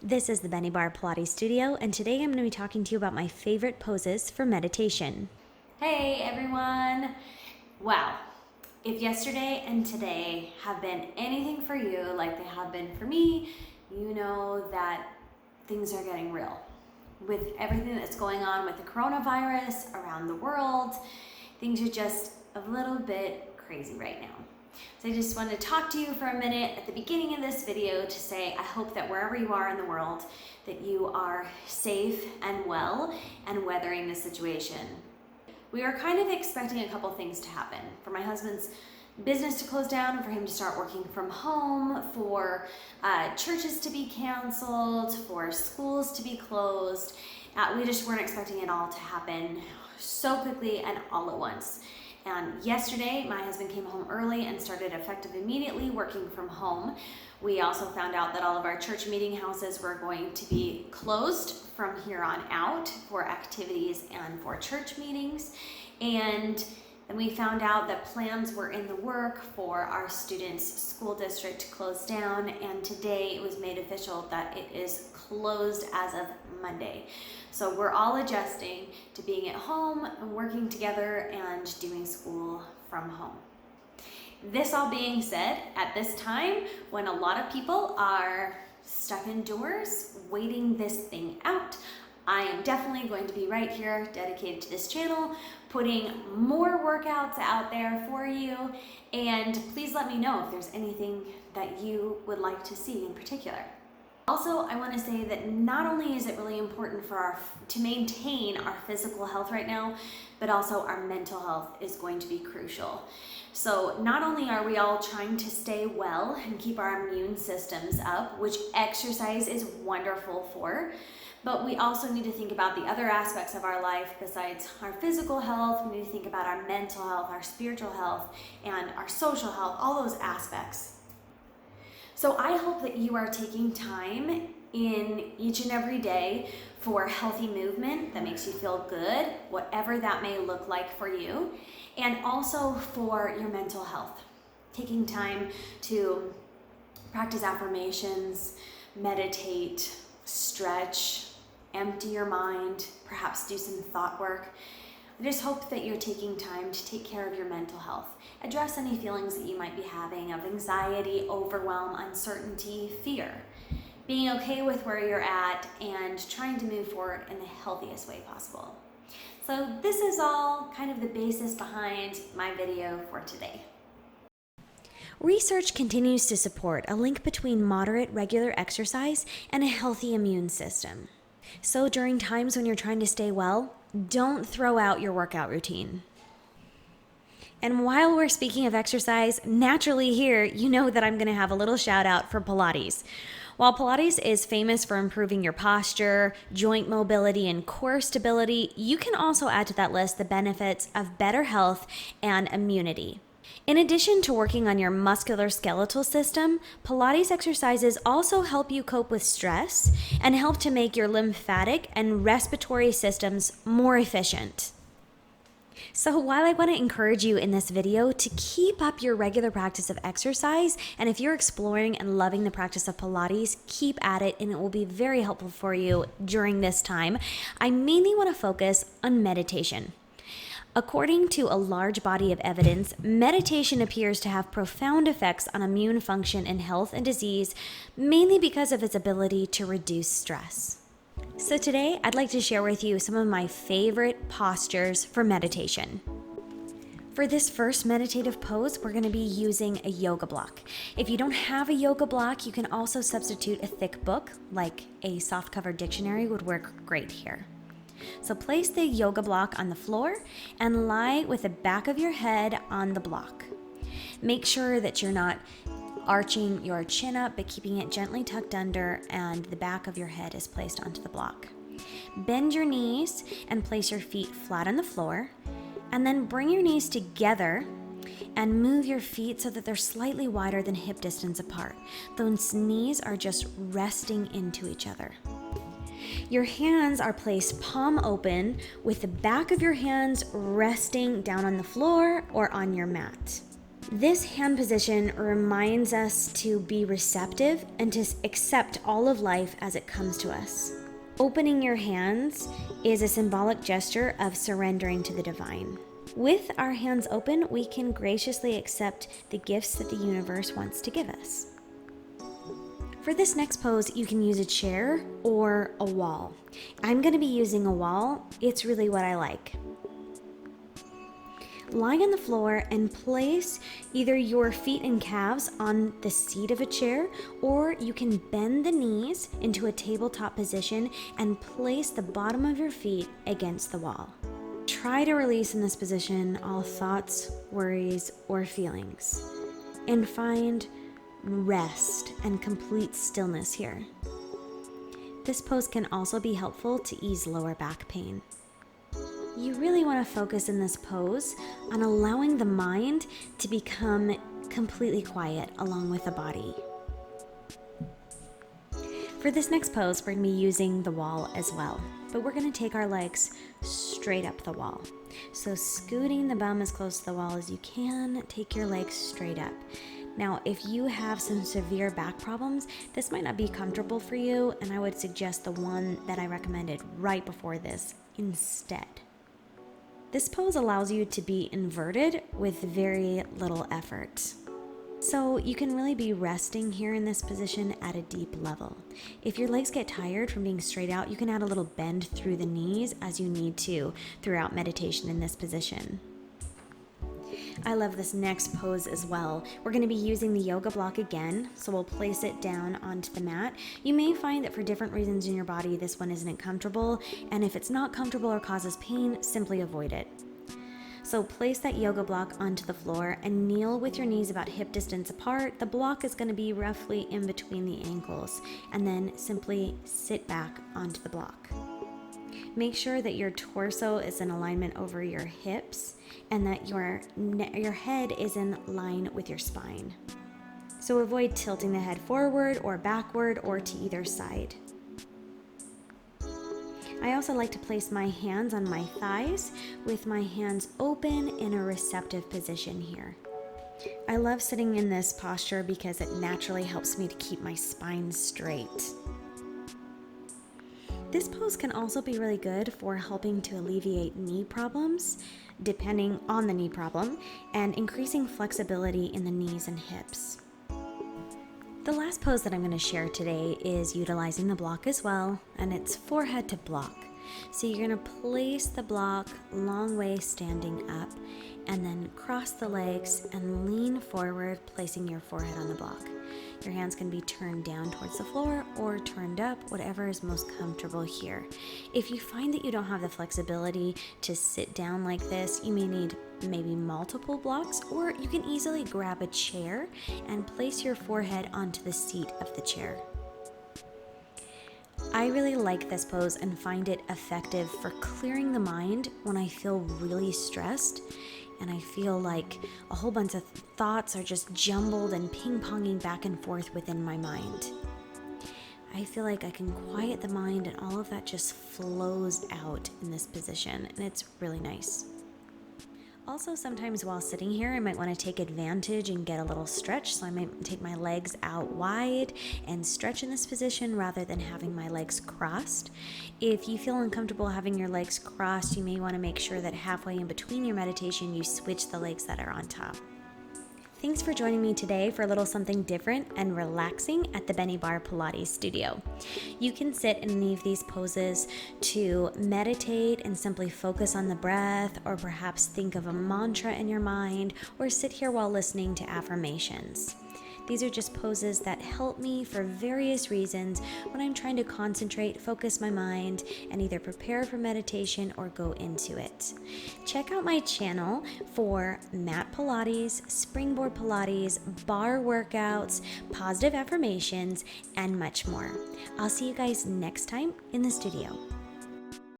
This is the Benniebarre Pilates Studio, and today I'm going to be talking to you about my favorite poses for meditation. Hey everyone! Wow, if yesterday and today have been anything for you like they have been for me, you know that things are getting real. With everything that's going on with the coronavirus around the world, things are just a little bit crazy right now. So I just want to talk to you for a minute at the beginning of this video to say I hope that wherever you are in the world that you are safe and well and weathering the situation. We are kind of expecting a couple things to happen. For my husband's business to close down, for him to start working from home, for churches to be canceled, for schools to be closed. We just weren't expecting it all to happen so quickly and all at once. And yesterday, my husband came home early and started effective immediately working from home. We also found out that all of our church meeting houses were going to be closed from here on out for activities and for church meetings. And then we found out that plans were in the work for our students' school district to close down, and today it was made official that it is closed as of Monday. So we're all adjusting to being at home and working together and doing school from home. This all being said, at this time when a lot of people are stuck indoors waiting this thing out, I am definitely going to be right here dedicated to this channel, putting more workouts out there for you. And please let me know if there's anything that you would like to see in particular. Also, I want to say that not only is it really important for to maintain our physical health right now, but also our mental health is going to be crucial. So not only are we all trying to stay well and keep our immune systems up, which exercise is wonderful for, but we also need to think about the other aspects of our life besides our physical health. We need to think about our mental health, our spiritual health, and our social health, all those aspects. So I hope that you are taking time in each and every day for healthy movement that makes you feel good, whatever that may look like for you, and also for your mental health. Taking time to practice affirmations, meditate, stretch, empty your mind, perhaps do some thought work. I just hope that you're taking time to take care of your mental health. Address any feelings that you might be having of anxiety, overwhelm, uncertainty, fear. Being okay with where you're at and trying to move forward in the healthiest way possible. So this is all kind of the basis behind my video for today. Research continues to support a link between moderate regular exercise and a healthy immune system. So during times when you're trying to stay well, don't throw out your workout routine. And while we're speaking of exercise, naturally here, you know that I'm going to have a little shout out for Pilates. While Pilates is famous for improving your posture, joint mobility, and core stability, you can also add to that list the benefits of better health and immunity. In addition to working on your musculoskeletal system, Pilates exercises also help you cope with stress and help to make your lymphatic and respiratory systems more efficient. So while I want to encourage you in this video to keep up your regular practice of exercise, and if you're exploring and loving the practice of Pilates, keep at it and it will be very helpful for you during this time, I mainly want to focus on meditation. According to a large body of evidence, meditation appears to have profound effects on immune function in health and disease, mainly because of its ability to reduce stress. So today, I'd like to share with you some of my favorite postures for meditation. For this first meditative pose, we're going to be using a yoga block. If you don't have a yoga block, you can also substitute a thick book, like a soft-cover dictionary would work great here. So place the yoga block on the floor and lie with the back of your head on the block. Make sure that you're not arching your chin up, but keeping it gently tucked under and the back of your head is placed onto the block. Bend your knees and place your feet flat on the floor, and then bring your knees together and move your feet so that they're slightly wider than hip distance apart. Those knees are just resting into each other. Your hands are placed palm open with the back of your hands resting down on the floor or on your mat. This hand position reminds us to be receptive and to accept all of life as it comes to us. Opening your hands is a symbolic gesture of surrendering to the divine. With our hands open, we can graciously accept the gifts that the universe wants to give us. For this next pose, you can use a chair or a wall. I'm going to be using a wall. It's really what I like. Lie on the floor and place either your feet and calves on the seat of a chair, or you can bend the knees into a tabletop position and place the bottom of your feet against the wall. Try to release in this position all thoughts, worries, or feelings, and find rest and complete stillness here. This pose can also be helpful to ease lower back pain. You really want to focus in this pose on allowing the mind to become completely quiet along with the body. For this next pose, we're going to be using the wall as well, but we're going to take our legs straight up the wall. So scooting the bum as close to the wall as you can, take your legs straight up. Now, if you have some severe back problems, this might not be comfortable for you, and I would suggest the one that I recommended right before this instead. This pose allows you to be inverted with very little effort. So you can really be resting here in this position at a deep level. If your legs get tired from being straight out, you can add a little bend through the knees as you need to throughout meditation in this position. I love this next pose as well. We're going to be using the yoga block again, so we'll place it down onto the mat. You may find that for different reasons in your body, this one isn't comfortable, and if it's not comfortable or causes pain, simply avoid it. So place that yoga block onto the floor and kneel with your knees about hip distance apart. The block is going to be roughly in between the ankles, and then simply sit back onto the block. Make sure that your torso is in alignment over your hips and that your head is in line with your spine. So avoid tilting the head forward or backward or to either side. I also like to place my hands on my thighs with my hands open in a receptive position here. I love sitting in this posture because it naturally helps me to keep my spine straight. This pose can also be really good for helping to alleviate knee problems, depending on the knee problem, and increasing flexibility in the knees and hips. The last pose that I'm going to share today is utilizing the block as well, and it's forehead to block. So you're going to place the block long way standing up, and then cross the legs and lean forward, placing your forehead on the block. Your hands can be turned down towards the floor or turned up, whatever is most comfortable here. If you find that you don't have the flexibility to sit down like this, you may need maybe multiple blocks, or you can easily grab a chair and place your forehead onto the seat of the chair. I really like this pose and find it effective for clearing the mind when I feel really stressed and I feel like a whole bunch of thoughts are just jumbled and ping-ponging back and forth within my mind. I feel like I can quiet the mind and all of that just flows out in this position, and it's really nice. Also, sometimes while sitting here, I might want to take advantage and get a little stretch, so I might take my legs out wide and stretch in this position rather than having my legs crossed. If you feel uncomfortable having your legs crossed, you may want to make sure that halfway in between your meditation, you switch the legs that are on top. Thanks for joining me today for a little something different and relaxing at the Bennie Barre Pilates studio. You can sit in any of these poses to meditate and simply focus on the breath, or perhaps think of a mantra in your mind, or sit here while listening to affirmations. These are just poses that help me for various reasons when I'm trying to concentrate, focus my mind, and either prepare for meditation or go into it. Check out my channel for mat Pilates, springboard Pilates, bar workouts, positive affirmations, and much more. I'll see you guys next time in the studio.